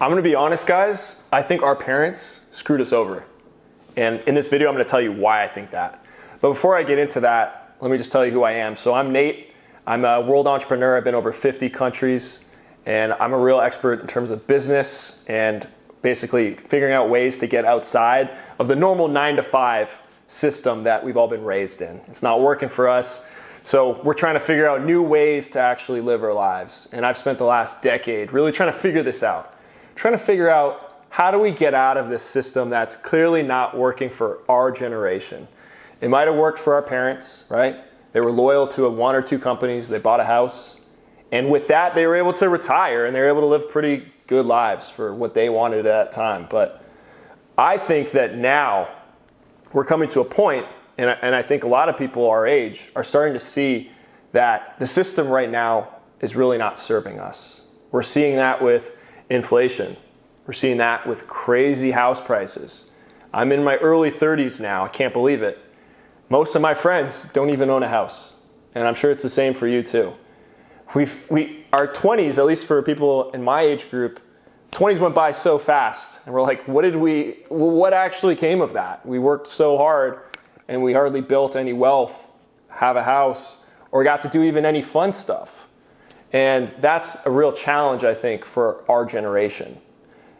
I'm gonna be honest, guys. I think our parents screwed us over. And in this video, I'm gonna tell you why I think that. But before I get into that, let me just tell you who I am. So I'm Nate. I'm a world entrepreneur. I've been over 50 countries, and I'm a real expert in terms of business and basically figuring out ways to get outside of the normal 9-to-5 system that we've all been raised in. It's not working for us. So we're trying to figure out new ways to actually live our lives. And I've spent the last decade really trying to figure this out. Trying to figure out, how do we get out of this system that's clearly not working for our generation? It might have worked for our parents, right? They were loyal to one or two companies, they bought a house, and with that they were able to retire and they were able to live pretty good lives for what they wanted at that time. But I think that now we're coming to a point, and I think a lot of people our age are starting to see that the system right now is really not serving us. We're seeing that with inflation. We're seeing that with crazy house prices. I'm in my early 30s now. I can't believe it. Most of my friends don't even own a house. And I'm sure it's the same for you too. Our 20s, at least for people in my age group, 20s went by so fast. And we're like, what actually came of that? We worked so hard and we hardly built any wealth, have a house, or got to do even any fun stuff. And that's a real challenge, I think, for our generation.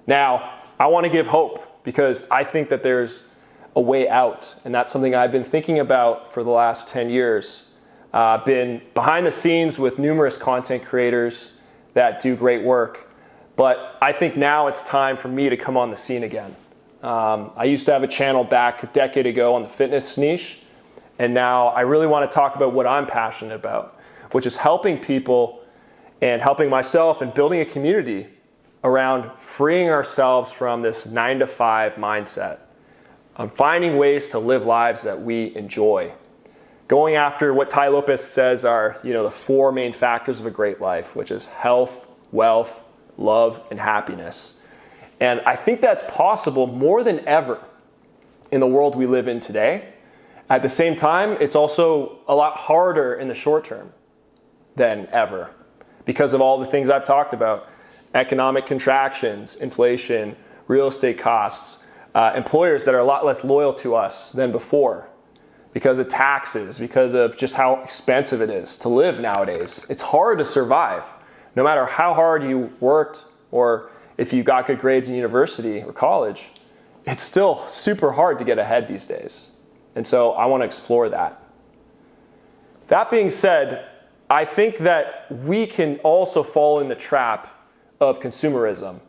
Now, I want to give hope because I think that there's a way out. And that's something I've been thinking about for the last 10 years. Been behind the scenes with numerous content creators that do great work. But I think now it's time for me to come on the scene again. I used to have a channel back a decade ago on the fitness niche. And now I really want to talk about what I'm passionate about, which is helping people and helping myself and building a community around freeing ourselves from this 9-to-5 mindset. Finding ways to live lives that we enjoy. Going after what Tai Lopez says are, the 4 main factors of a great life, which is health, wealth, love, and happiness. And I think that's possible more than ever in the world we live in today. At the same time, it's also a lot harder in the short term than ever because of all the things I've talked about. Economic contractions, inflation, real estate costs, employers that are a lot less loyal to us than before because of taxes, because of just how expensive it is to live nowadays. It's hard to survive. No matter how hard you worked or if you got good grades in university or college, it's still super hard to get ahead these days. And so I want to explore that. That being said, I think that we can also fall in the trap of consumerism.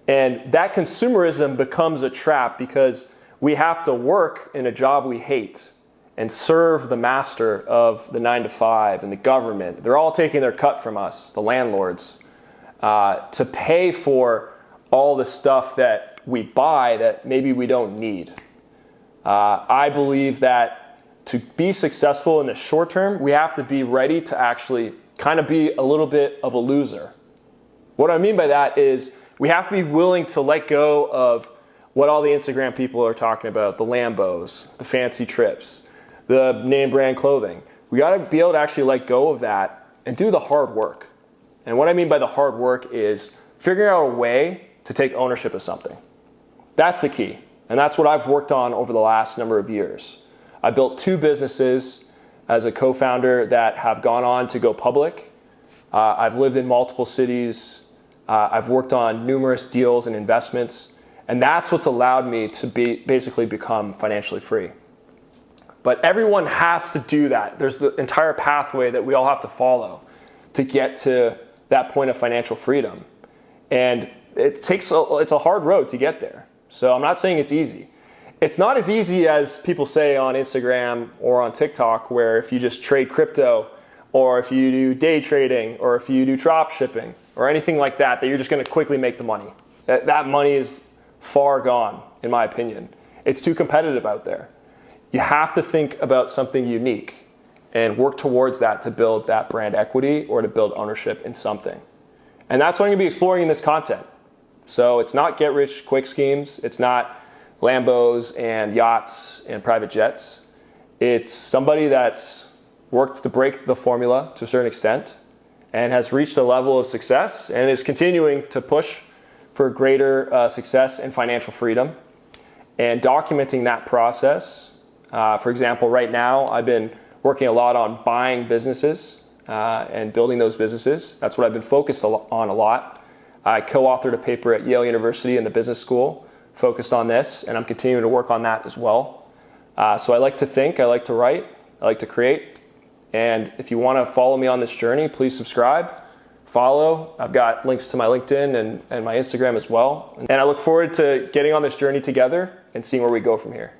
And that consumerism becomes a trap because we have to work in a job we hate and serve the master of the 9-to-5 and the government. They're all taking their cut from us, the landlords, to pay for all the stuff that we buy that maybe we don't need. I believe that to be successful in the short term, we have to be ready to actually kind of be a little bit of a loser. What I mean by that is we have to be willing to let go of what all the Instagram people are talking about, the Lambos, the fancy trips, the name brand clothing. We got to be able to actually let go of that and do the hard work. And what I mean by the hard work is figuring out a way to take ownership of something. That's the key. And that's what I've worked on over the last number of years. I built 2 businesses as a co-founder that have gone on to go public. I've lived in multiple cities. I've worked on numerous deals and investments. And that's what's allowed me to basically become financially free. But everyone has to do that. There's the entire pathway that we all have to follow to get to that point of financial freedom. And it's a hard road to get there. So I'm not saying it's easy. It's not as easy as people say on Instagram or on TikTok, where if you just trade crypto, or if you do day trading, or if you do drop shipping, or anything like that, you're just going to quickly make the money. That money is far gone, in my opinion. It's too competitive out there. You have to think about something unique and work towards that to build that brand equity or to build ownership in something. And that's what I'm going to be exploring in this content. So it's not get rich quick schemes. It's not Lambos and yachts and private jets. It's somebody that's worked to break the formula to a certain extent and has reached a level of success and is continuing to push for greater success and financial freedom, and documenting that process. For example, right now I've been working a lot on buying businesses and building those businesses. That's what I've been focused on a lot. I co-authored a paper at Yale University in the business school focused on this, and I'm continuing to work on that as well. So I like to think, I like to write, I like to create. And if you want to follow me on this journey, please subscribe, follow. I've got links to my LinkedIn and my Instagram as well. And I look forward to getting on this journey together and seeing where we go from here.